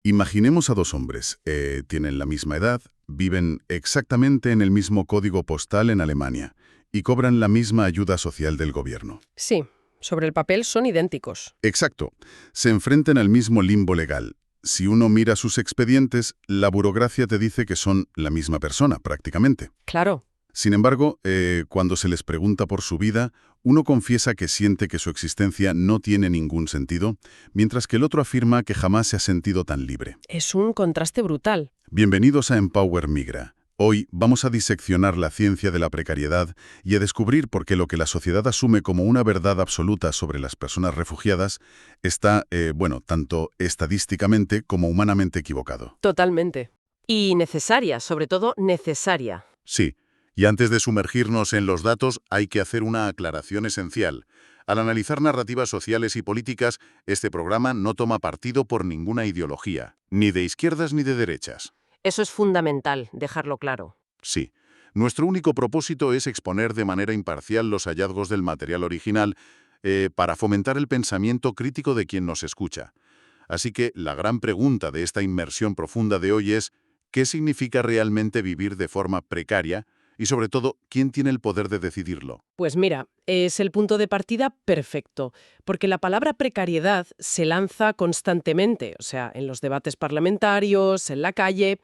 Imaginemos a dos hombres. Tienen la misma edad, viven exactamente en el mismo código postal en Alemania y cobran la misma ayuda social del gobierno. Sí, sobre el papel son idénticos. Exacto. Se enfrentan al mismo limbo legal. Si uno mira sus expedientes, la burocracia te dice que son la misma persona, prácticamente. Claro, Sin embargo, cuando se les pregunta por su vida, uno confiesa que siente que su existencia no tiene ningún sentido, mientras que el otro afirma que jamás se ha sentido tan libre. es un contraste brutal. Bienvenidos a Empower Migra. Hoy vamos a diseccionar la ciencia de la precariedad y a descubrir por qué lo que la sociedad asume como una verdad absoluta sobre las personas refugiadas está, tanto estadísticamente como humanamente equivocado. Totalmente. Y necesaria, sobre todo necesaria. Sí, y antes de sumergirnos en los datos hay que hacer una aclaración esencial. Al analizar narrativas sociales y políticas, este programa no toma partido por ninguna ideología, ni de izquierdas ni de derechas. Eso es fundamental, dejarlo claro. Sí, nuestro único propósito es exponer de manera imparcial los hallazgos del material original para fomentar el pensamiento crítico de quien nos escucha. Así que la gran pregunta de esta inmersión profunda de hoy es ¿qué significa realmente vivir de forma precaria? Y sobre todo, ¿quién tiene el poder de decidirlo? Pues mira, es el punto de partida perfecto, porque la palabra precariedad se lanza constantemente, o sea, en los debates parlamentarios, en la calle,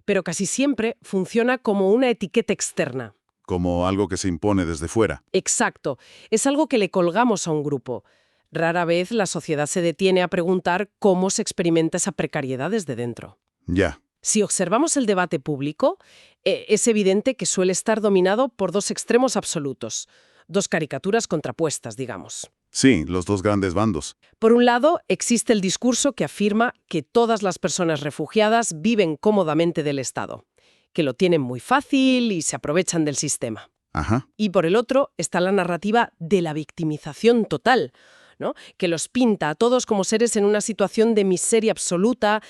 pero casi siempre funciona como una etiqueta externa. Como algo que se impone desde fuera. Exacto, es algo que le colgamos a un grupo. Rara vez la sociedad se detiene a preguntar cómo se experimenta esa precariedad desde dentro. Ya. Si observamos el debate público, es evidente que suele estar dominado por dos extremos absolutos, dos caricaturas contrapuestas, digamos. Sí, los dos grandes bandos. Por un lado, existe el discurso que afirma que todas las personas refugiadas viven cómodamente del Estado, que lo tienen muy fácil y se aprovechan del sistema. Ajá. Y por el otro está la narrativa de la victimización total, ¿no? Que los pinta a todos como seres en una situación de miseria absoluta,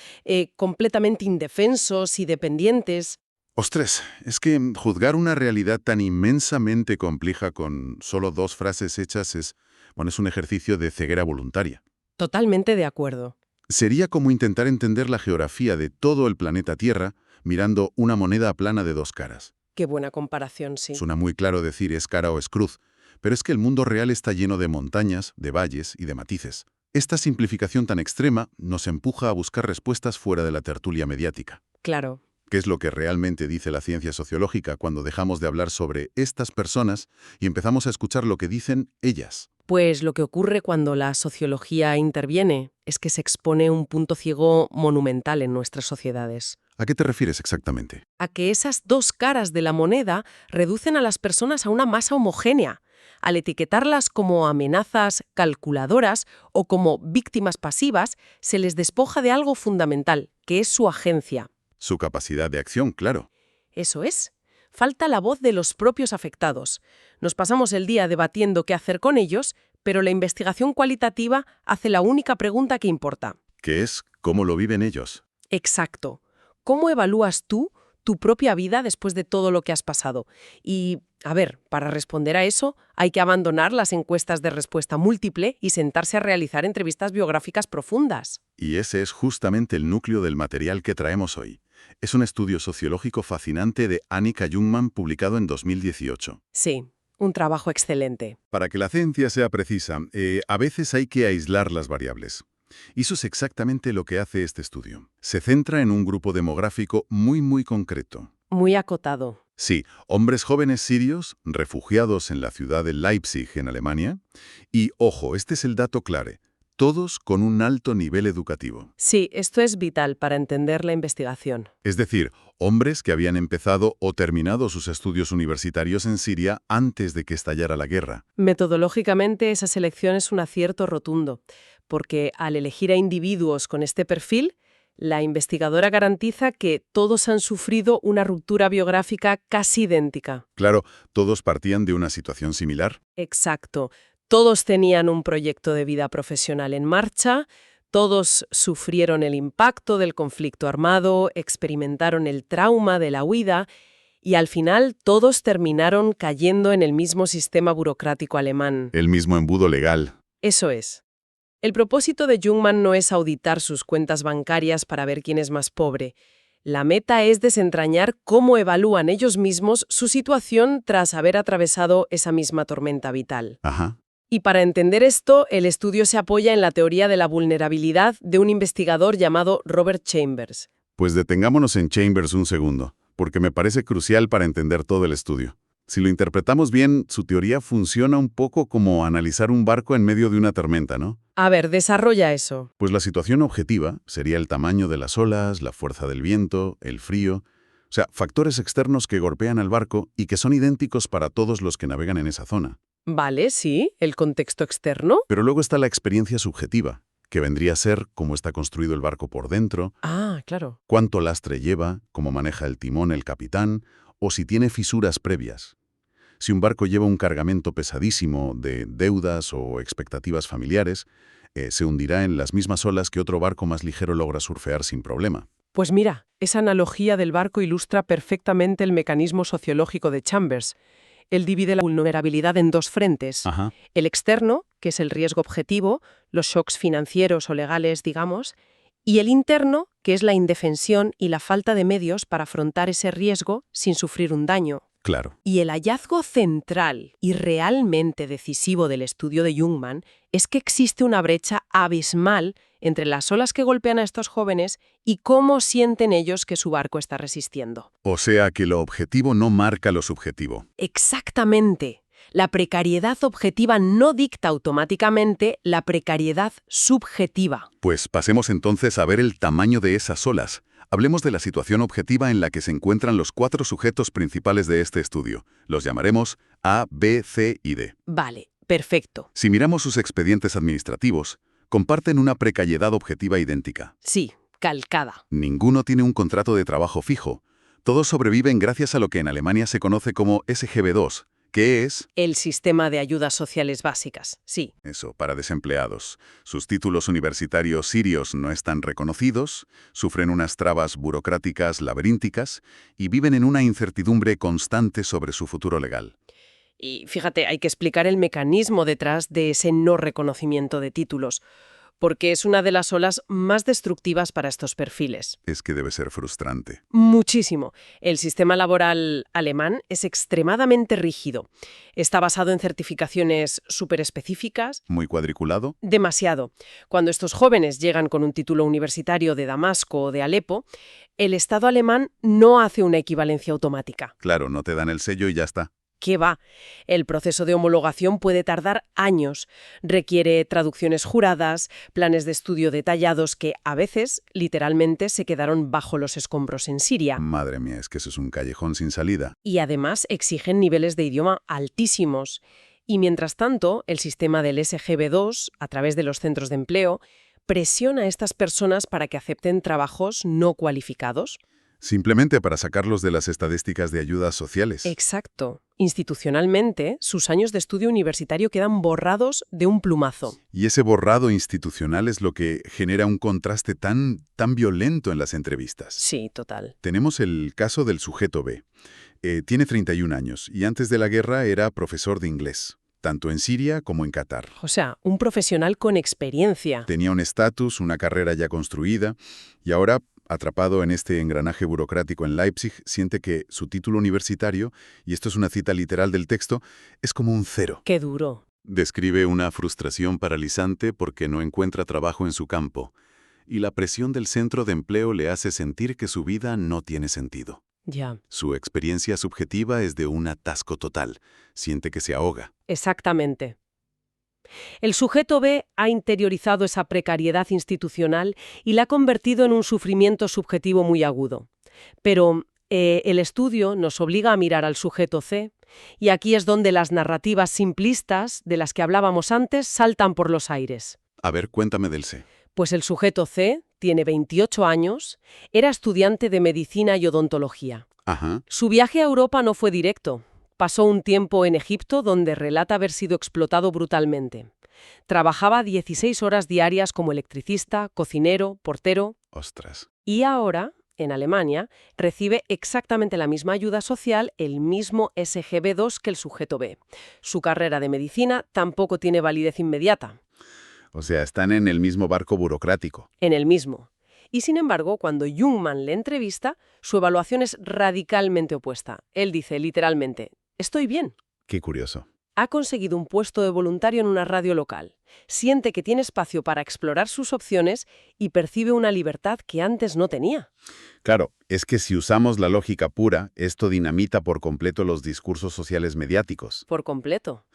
completamente indefensos y dependientes. Ostras, es que juzgar una realidad tan inmensamente compleja con solo dos frases hechas es un ejercicio de ceguera voluntaria. Totalmente de acuerdo. Sería como intentar entender la geografía de todo el planeta Tierra mirando una moneda plana de dos caras. Qué buena comparación, sí. Suena muy claro decir es cara o es cruz, pero es que el mundo real está lleno de montañas, de valles y de matices. Esta simplificación tan extrema nos empuja a buscar respuestas fuera de la tertulia mediática. Claro. ¿Qué es lo que realmente dice la ciencia sociológica cuando dejamos de hablar sobre estas personas y empezamos a escuchar lo que dicen ellas? Pues lo que ocurre cuando la sociología interviene es que se expone un punto ciego monumental en nuestras sociedades. ¿A qué te refieres exactamente? A que esas dos caras de la moneda reducen a las personas a una masa homogénea, al etiquetarlas como amenazas calculadoras o como víctimas pasivas, se les despoja de algo fundamental, que es su agencia. Su capacidad de acción, claro. Eso es. Falta la voz de los propios afectados. Nos pasamos el día debatiendo qué hacer con ellos, pero la investigación cualitativa hace la única pregunta que importa. ¿Qué es? ¿Cómo lo viven ellos? Exacto. ¿Cómo evalúas tú tu propia vida después de todo lo que has pasado? Y, a ver, para responder a eso hay que abandonar las encuestas de respuesta múltiple y sentarse a realizar entrevistas biográficas profundas. Y ese es justamente el núcleo del material que traemos hoy. Es un estudio sociológico fascinante de Annika Jungmann publicado en 2018. Sí, un trabajo excelente. Para que la ciencia sea precisa, a veces hay que aislar las variables. Y eso es exactamente lo que hace este estudio. Se centra en un grupo demográfico muy concreto. Muy acotado. Sí, hombres jóvenes sirios, refugiados en la ciudad de Leipzig, en Alemania. Y, ojo, este es el dato clave. Todos con un alto nivel educativo. Sí, esto es vital para entender la investigación. Es decir, hombres que habían empezado o terminado sus estudios universitarios en Siria antes de que estallara la guerra. Metodológicamente, esa selección es un acierto rotundo, porque al elegir a individuos con este perfil, la investigadora garantiza que todos han sufrido una ruptura biográfica casi idéntica. Claro, todos partían de una situación similar. Exacto. Todos tenían un proyecto de vida profesional en marcha, todos sufrieron el impacto del conflicto armado, experimentaron el trauma de la huida y al final todos terminaron cayendo en el mismo sistema burocrático alemán. El mismo embudo legal. Eso es. El propósito de Jungmann no es auditar sus cuentas bancarias para ver quién es más pobre. La meta es desentrañar cómo evalúan ellos mismos su situación tras haber atravesado esa misma tormenta vital. Ajá. Y para entender esto, el estudio se apoya en la teoría de la vulnerabilidad de un investigador llamado Robert Chambers. Pues detengámonos en Chambers un segundo, porque me parece crucial para entender todo el estudio. Si lo interpretamos bien, su teoría funciona un poco como analizar un barco en medio de una tormenta, ¿no? A ver, desarrolla eso. Pues la situación objetiva sería el tamaño de las olas, la fuerza del viento, el frío, o sea, factores externos que golpean al barco y que son idénticos para todos los que navegan en esa zona. Vale, sí, el contexto externo. Pero luego está la experiencia subjetiva, que vendría a ser cómo está construido el barco por dentro, Ah, claro. cuánto lastre lleva, cómo maneja el timón el capitán, o si tiene fisuras previas. Si un barco lleva un cargamento pesadísimo de deudas o expectativas familiares, se hundirá en las mismas olas que otro barco más ligero logra surfear sin problema. Pues mira, esa analogía del barco ilustra perfectamente el mecanismo sociológico de Chambers. Él divide la vulnerabilidad en dos frentes. Ajá. El externo, que es el riesgo objetivo, los shocks financieros o legales, digamos, y el interno, que es la indefensión y la falta de medios para afrontar ese riesgo sin sufrir un daño. Claro. Y el hallazgo central y realmente decisivo del estudio de Jungmann es que existe una brecha abismal entre las olas que golpean a estos jóvenes y cómo sienten ellos que su barco está resistiendo. O sea que lo objetivo no marca lo subjetivo. Exactamente. La precariedad objetiva no dicta automáticamente la precariedad subjetiva. Pues pasemos entonces a ver el tamaño de esas olas. Hablemos de la situación objetiva en la que se encuentran los 4 sujetos principales de este estudio. Los llamaremos A, B, C y D. Vale, perfecto. Si miramos sus expedientes administrativos, comparten una precariedad objetiva idéntica. Sí, calcada. Ninguno tiene un contrato de trabajo fijo. Todos sobreviven gracias a lo que en Alemania se conoce como SGB II, que es, El sistema de ayudas sociales básicas, sí. eso, para desempleados. Sus títulos universitarios sirios no están reconocidos, sufren unas trabas burocráticas laberínticas y viven en una incertidumbre constante sobre su futuro legal. Y fíjate, hay que explicar el mecanismo detrás de ese no reconocimiento de títulos, porque es una de las olas más destructivas para estos perfiles. Es que debe ser frustrante. Muchísimo. El sistema laboral alemán es extremadamente rígido. Está basado en certificaciones súper específicas. ¿Muy cuadriculado? Demasiado. Cuando estos jóvenes llegan con un título universitario de Damasco o de Alepo, el Estado alemán no hace una equivalencia automática. Claro, no te dan el sello y ya está. ¿Qué va? El proceso de homologación puede tardar años. Requiere traducciones juradas, planes de estudio detallados que, a veces, literalmente se quedaron bajo los escombros en Siria. Madre mía, es que eso es un callejón sin salida. Y además exigen niveles de idioma altísimos. Y mientras tanto, el sistema del SGB II, a través de los centros de empleo, presiona a estas personas para que acepten trabajos no cualificados. Simplemente para sacarlos de las estadísticas de ayudas sociales. Exacto. Institucionalmente, sus años de estudio universitario quedan borrados de un plumazo. Y ese borrado institucional es lo que genera un contraste tan violento en las entrevistas. Sí, total. Tenemos el caso del sujeto B. Tiene 31 años y antes de la guerra era profesor de inglés, tanto en Siria como en Qatar. O sea, un profesional con experiencia. Tenía un estatus, una carrera ya construida y ahora, atrapado en este engranaje burocrático en Leipzig, siente que su título universitario, y esto es una cita literal del texto, es como un cero. Qué duro. Describe una frustración paralizante porque no encuentra trabajo en su campo, y la presión del centro de empleo le hace sentir que su vida no tiene sentido. Ya. Su experiencia subjetiva es de un atasco total. Siente que se ahoga. Exactamente. El sujeto B ha interiorizado esa precariedad institucional y la ha convertido en un sufrimiento subjetivo muy agudo. Pero el estudio nos obliga a mirar al sujeto C, y aquí es donde las narrativas simplistas de las que hablábamos antes saltan por los aires. A ver, cuéntame del C. Pues el sujeto C tiene 28 años, era estudiante de medicina y odontología. Ajá. Su viaje a Europa no fue directo. Pasó un tiempo en Egipto donde relata haber sido explotado brutalmente. Trabajaba 16 horas diarias como electricista, cocinero, portero. Ostras. Y ahora, en Alemania, recibe exactamente la misma ayuda social, el mismo SGB II que el sujeto B. Su carrera de medicina tampoco tiene validez inmediata. O sea, están en el mismo barco burocrático. En el mismo. Y sin embargo, cuando Jungmann le entrevista, su evaluación es radicalmente opuesta. Él dice literalmente, estoy bien. Qué curioso. Ha conseguido un puesto de voluntario en una radio local. Siente que tiene espacio para explorar sus opciones y percibe una libertad que antes no tenía. Claro, es que si usamos la lógica pura, esto dinamita por completo los discursos sociales mediáticos. Por completo.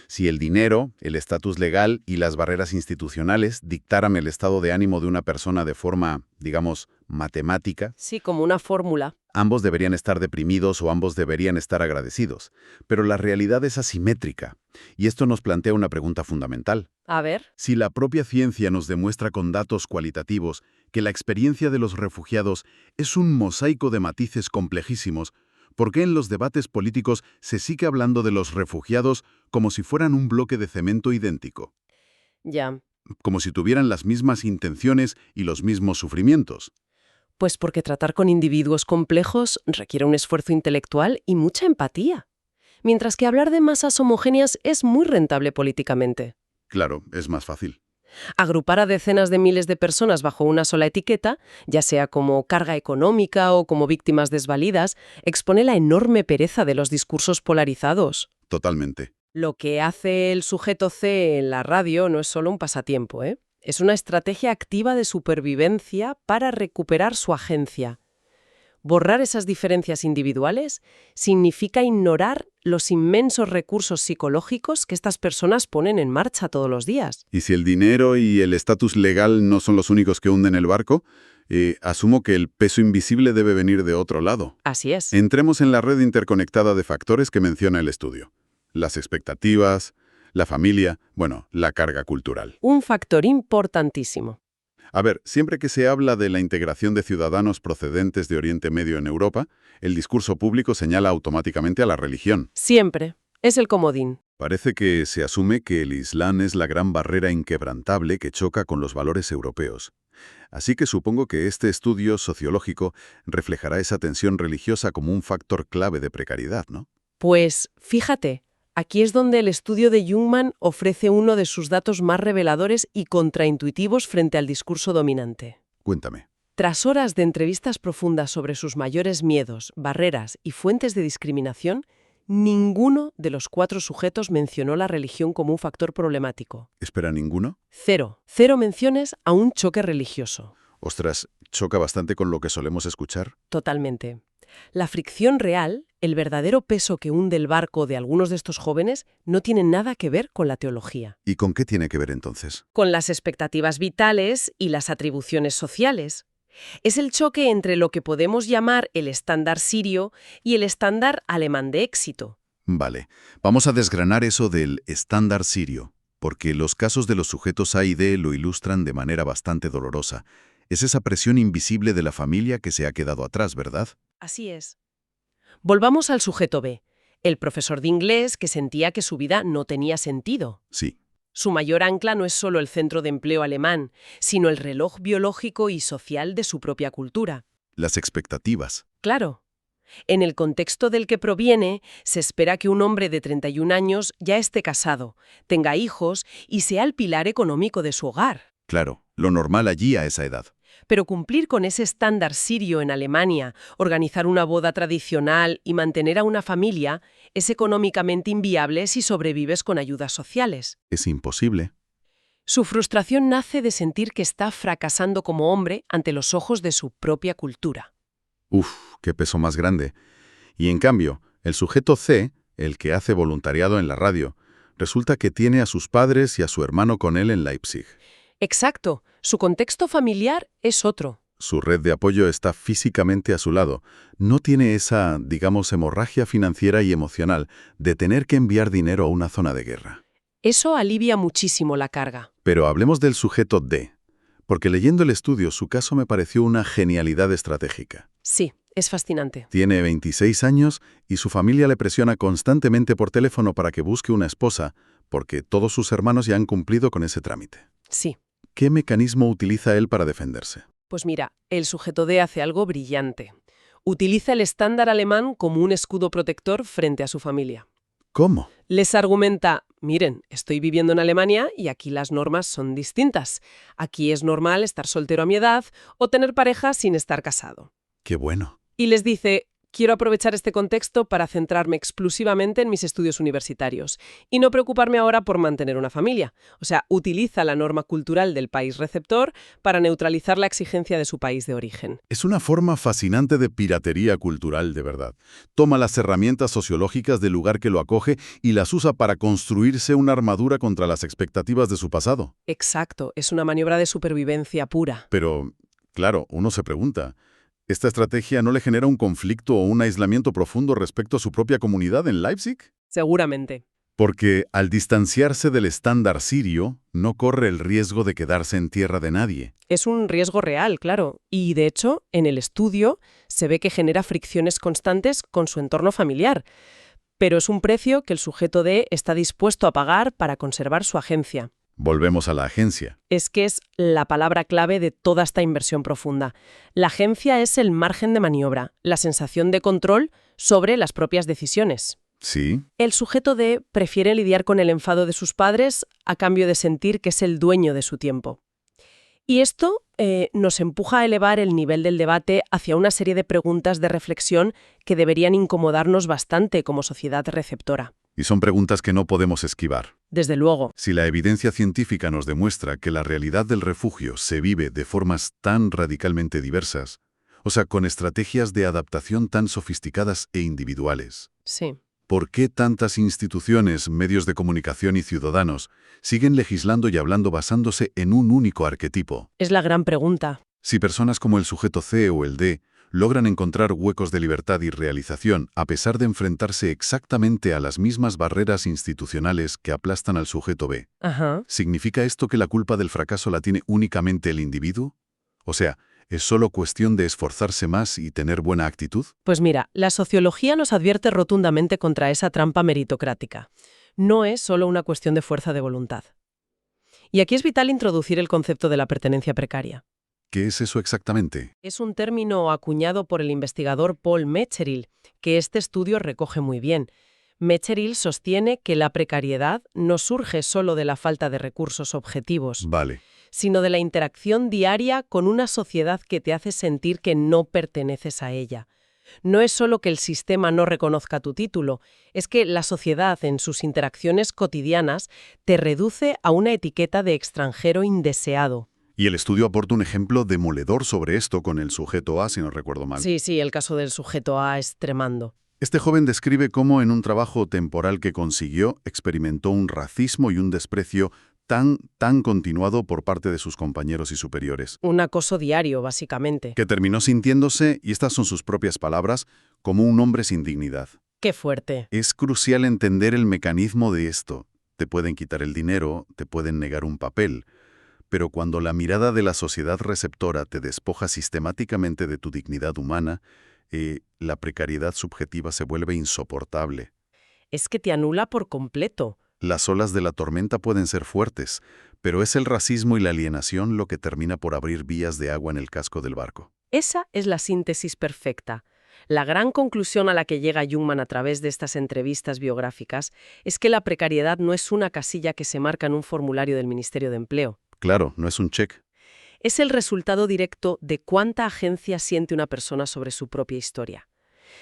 Si el dinero, el estatus legal y las barreras institucionales dictaran el estado de ánimo de una persona de forma, digamos, matemática, Sí, como una fórmula. ambos deberían estar deprimidos o ambos deberían estar agradecidos. Pero la realidad es asimétrica. Y esto nos plantea una pregunta fundamental. A ver. Si la propia ciencia nos demuestra con datos cualitativos que la experiencia de los refugiados es un mosaico de matices complejísimos, ¿por qué en los debates políticos se sigue hablando de los refugiados como si fueran un bloque de cemento idéntico? Ya. Como si tuvieran las mismas intenciones y los mismos sufrimientos. Pues porque tratar con individuos complejos requiere un esfuerzo intelectual y mucha empatía. Mientras que hablar de masas homogéneas es muy rentable políticamente. Claro, es más fácil. Agrupar a decenas de miles de personas bajo una sola etiqueta, ya sea como carga económica o como víctimas desvalidas, expone la enorme pereza de los discursos polarizados. Totalmente. Lo que hace el sujeto C en la radio no es solo un pasatiempo, ¿eh? Es una estrategia activa de supervivencia para recuperar su agencia. Borrar esas diferencias individuales significa ignorar los inmensos recursos psicológicos que estas personas ponen en marcha todos los días. Y si el dinero y el estatus legal no son los únicos que hunden el barco, asumo que el peso invisible debe venir de otro lado. Así es. Entremos en la red interconectada de factores que menciona el estudio. Las expectativas, la familia, bueno, la carga cultural. Un factor importantísimo. A ver, siempre que se habla de la integración de ciudadanos procedentes de Oriente Medio en Europa, el discurso público señala automáticamente a la religión. Siempre. Es el comodín. Parece que se asume que el Islam es la gran barrera inquebrantable que choca con los valores europeos. Así que supongo que este estudio sociológico reflejará esa tensión religiosa como un factor clave de precariedad, ¿no? Pues, fíjate, aquí es donde el estudio de Jungmann ofrece uno de sus datos más reveladores y contraintuitivos frente al discurso dominante. Cuéntame. Tras horas de entrevistas profundas sobre sus mayores miedos, barreras y fuentes de discriminación, ninguno de los 4 sujetos mencionó la religión como un factor problemático. ¿Espera ninguno? Cero. Cero menciones a un choque religioso. Ostras, choca bastante con lo que solemos escuchar. Totalmente. La fricción real, el verdadero peso que hunde el barco de algunos de estos jóvenes, no tiene nada que ver con la teología. ¿Y con qué tiene que ver entonces? Con las expectativas vitales y las atribuciones sociales. Es el choque entre lo que podemos llamar el estándar sirio y el estándar alemán de éxito. Vale, vamos a desgranar eso del estándar sirio, porque los casos de los sujetos A y D lo ilustran de manera bastante dolorosa. Es esa presión invisible de la familia que se ha quedado atrás, ¿verdad? Así es. Volvamos al sujeto B, el profesor de inglés que sentía que su vida no tenía sentido. Sí. Su mayor ancla no es solo el centro de empleo alemán, sino el reloj biológico y social de su propia cultura. Las expectativas. Claro. En el contexto del que proviene, se espera que un hombre de 31 años ya esté casado, tenga hijos y sea el pilar económico de su hogar. Claro, lo normal allí a esa edad. Pero cumplir con ese estándar sirio en Alemania, organizar una boda tradicional y mantener a una familia es económicamente inviable si sobrevives con ayudas sociales. Es imposible. Su frustración nace de sentir que está fracasando como hombre ante los ojos de su propia cultura. Uf, qué peso más grande. Y en cambio, el sujeto C, el que hace voluntariado en la radio, resulta que tiene a sus padres y a su hermano con él en Leipzig. Exacto. Su contexto familiar es otro. Su red de apoyo está físicamente a su lado. No tiene esa, digamos, hemorragia financiera y emocional de tener que enviar dinero a una zona de guerra. Eso alivia muchísimo la carga. Pero hablemos del sujeto D, porque leyendo el estudio su caso me pareció una genialidad estratégica. Sí, es fascinante. Tiene 26 años y su familia le presiona constantemente por teléfono para que busque una esposa, porque todos sus hermanos ya han cumplido con ese trámite. Sí. ¿Qué mecanismo utiliza él para defenderse? Pues mira, el sujeto D hace algo brillante. Utiliza el estándar alemán como un escudo protector frente a su familia. ¿Cómo? Les argumenta, miren, estoy viviendo en Alemania y aquí las normas son distintas. Aquí es normal estar soltero a mi edad o tener pareja sin estar casado. Qué bueno. Y les dice, quiero aprovechar este contexto para centrarme exclusivamente en mis estudios universitarios y no preocuparme ahora por mantener una familia. O sea, utiliza la norma cultural del país receptor para neutralizar la exigencia de su país de origen. Es una forma fascinante de piratería cultural, de verdad. Toma las herramientas sociológicas del lugar que lo acoge y las usa para construirse una armadura contra las expectativas de su pasado. Exacto, es una maniobra de supervivencia pura. Pero, claro, uno se pregunta, ¿esta estrategia no le genera un conflicto o un aislamiento profundo respecto a su propia comunidad en Leipzig? Seguramente. Porque al distanciarse del estándar sirio, no corre el riesgo de quedarse en tierra de nadie. Es un riesgo real, claro. Y, de hecho, en el estudio se ve que genera fricciones constantes con su entorno familiar. Pero es un precio que el sujeto D está dispuesto a pagar para conservar su agencia. Volvemos a la agencia. Es que es la palabra clave de toda esta inversión profunda. La agencia es el margen de maniobra, la sensación de control sobre las propias decisiones. Sí. El sujeto D prefiere lidiar con el enfado de sus padres a cambio de sentir que es el dueño de su tiempo. Y esto nos empuja a elevar el nivel del debate hacia una serie de preguntas de reflexión que deberían incomodarnos bastante como sociedad receptora. Y son preguntas que no podemos esquivar. Desde luego. Si la evidencia científica nos demuestra que la realidad del refugio se vive de formas tan radicalmente diversas, o sea, con estrategias de adaptación tan sofisticadas e individuales, Sí. ¿por qué tantas instituciones, medios de comunicación y ciudadanos siguen legislando y hablando basándose en un único arquetipo? Es la gran pregunta. Si personas como el sujeto C o el D logran encontrar huecos de libertad y realización a pesar de enfrentarse exactamente a las mismas barreras institucionales que aplastan al sujeto B, Ajá. ¿significa esto que la culpa del fracaso la tiene únicamente el individuo? O sea, ¿es solo cuestión de esforzarse más y tener buena actitud? Pues mira, la sociología nos advierte rotundamente contra esa trampa meritocrática. No es solo una cuestión de fuerza de voluntad. Y aquí es vital introducir el concepto de la pertenencia precaria. ¿Qué es eso exactamente? Es un término acuñado por el investigador Paul Mecheril, que este estudio recoge muy bien. Mecheril sostiene que la precariedad no surge solo de la falta de recursos objetivos, Vale. sino de la interacción diaria con una sociedad que te hace sentir que no perteneces a ella. No es solo que el sistema no reconozca tu título, es que la sociedad en sus interacciones cotidianas te reduce a una etiqueta de extranjero indeseado. Y el estudio aporta un ejemplo demoledor sobre esto con el sujeto A, si no recuerdo mal. Sí, el caso del sujeto A es tremendo. Este joven describe cómo en un trabajo temporal que consiguió experimentó un racismo y un desprecio tan continuado por parte de sus compañeros y superiores, Un acoso diario, básicamente. que terminó sintiéndose, y estas son sus propias palabras, como un hombre sin dignidad. ¡Qué fuerte! Es crucial entender el mecanismo de esto. Te pueden quitar el dinero, te pueden negar un papel, pero cuando la mirada de la sociedad receptora te despoja sistemáticamente de tu dignidad humana, la precariedad subjetiva se vuelve insoportable. Es que te anula por completo. Las olas de la tormenta pueden ser fuertes, pero es el racismo y la alienación lo que termina por abrir vías de agua en el casco del barco. Esa es la síntesis perfecta. La gran conclusión a la que llega Jungmann a través de estas entrevistas biográficas es que la precariedad no es una casilla que se marca en un formulario del Ministerio de Empleo. Claro, no es un check. Es el resultado directo de cuánta agencia siente una persona sobre su propia historia.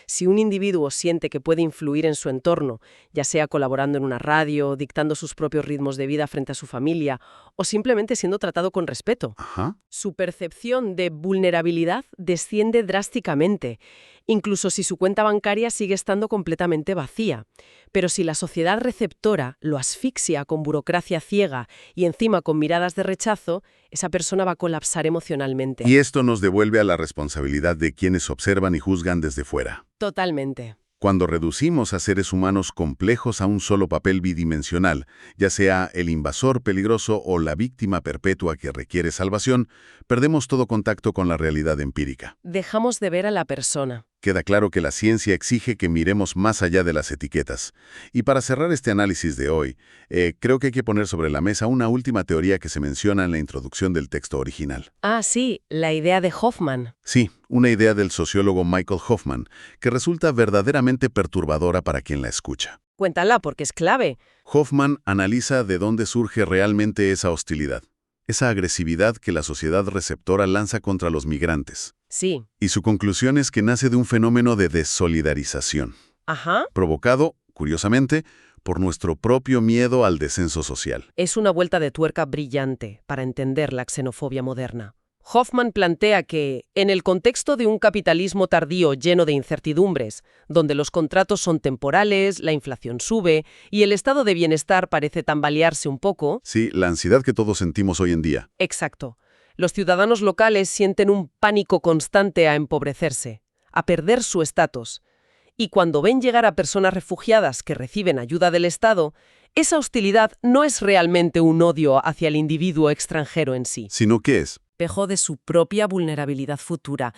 Si un individuo siente que puede influir en su entorno, ya sea colaborando en una radio, dictando sus propios ritmos de vida frente a su familia o simplemente siendo tratado con respeto, Ajá. su percepción de vulnerabilidad desciende drásticamente, incluso si su cuenta bancaria sigue estando completamente vacía. Pero si la sociedad receptora lo asfixia con burocracia ciega y encima con miradas de rechazo, esa persona va a colapsar emocionalmente. Y esto nos devuelve a la responsabilidad de quienes observan y juzgan desde fuera. Totalmente. Cuando reducimos a seres humanos complejos a un solo papel bidimensional, ya sea el invasor peligroso o la víctima perpetua que requiere salvación, perdemos todo contacto con la realidad empírica. Dejamos de ver a la persona. Queda claro que la ciencia exige que miremos más allá de las etiquetas. Y para cerrar este análisis de hoy, creo que hay que poner sobre la mesa una última teoría que se menciona en la introducción del texto original. Ah, sí, la idea de Hoffman. Sí, una idea del sociólogo Michael Hoffman, que resulta verdaderamente perturbadora para quien la escucha. Cuéntala porque es clave. Hoffman analiza de dónde surge realmente esa hostilidad, esa agresividad que la sociedad receptora lanza contra los migrantes. Sí. Y su conclusión es que nace de un fenómeno de desolidarización, Ajá. provocado, curiosamente, por nuestro propio miedo al descenso social. Es una vuelta de tuerca brillante para entender la xenofobia moderna. Hoffman plantea que, en el contexto de un capitalismo tardío lleno de incertidumbres, donde los contratos son temporales, la inflación sube y el estado de bienestar parece tambalearse un poco. Sí, la ansiedad que todos sentimos hoy en día. Exacto. Los ciudadanos locales sienten un pánico constante a empobrecerse, a perder su estatus. Y cuando ven llegar a personas refugiadas que reciben ayuda del Estado, esa hostilidad no es realmente un odio hacia el individuo extranjero en sí. Sino que es, Espejo de su propia vulnerabilidad futura.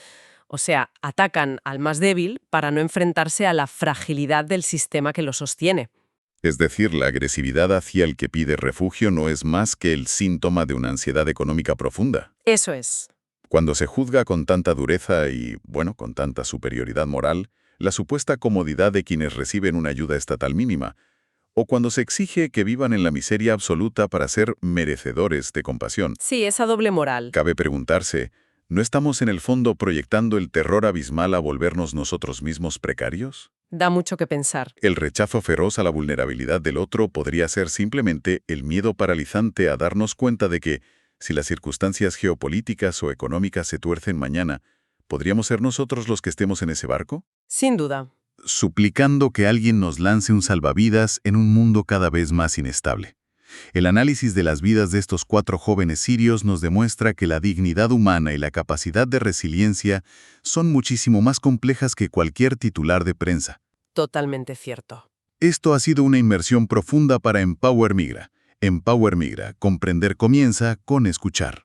O sea, atacan al más débil para no enfrentarse a la fragilidad del sistema que lo sostiene. es decir, la agresividad hacia el que pide refugio no es más que el síntoma de una ansiedad económica profunda. Eso es. Cuando se juzga con tanta dureza y, bueno, con tanta superioridad moral, la supuesta comodidad de quienes reciben una ayuda estatal mínima, o cuando se exige que vivan en la miseria absoluta para ser merecedores de compasión. Sí, esa doble moral. Cabe preguntarse, ¿no estamos en el fondo proyectando el terror abismal a volvernos nosotros mismos precarios? Da mucho que pensar. El rechazo feroz a la vulnerabilidad del otro podría ser simplemente el miedo paralizante a darnos cuenta de que, si las circunstancias geopolíticas o económicas se tuercen mañana, ¿podríamos ser nosotros los que estemos en ese barco? Sin duda. Suplicando que alguien nos lance un salvavidas en un mundo cada vez más inestable. El análisis de las vidas de estos 4 jóvenes sirios nos demuestra que la dignidad humana y la capacidad de resiliencia son muchísimo más complejas que cualquier titular de prensa. Totalmente cierto. Esto ha sido una inmersión profunda para Empower Migra. Empower Migra, comprender comienza con escuchar.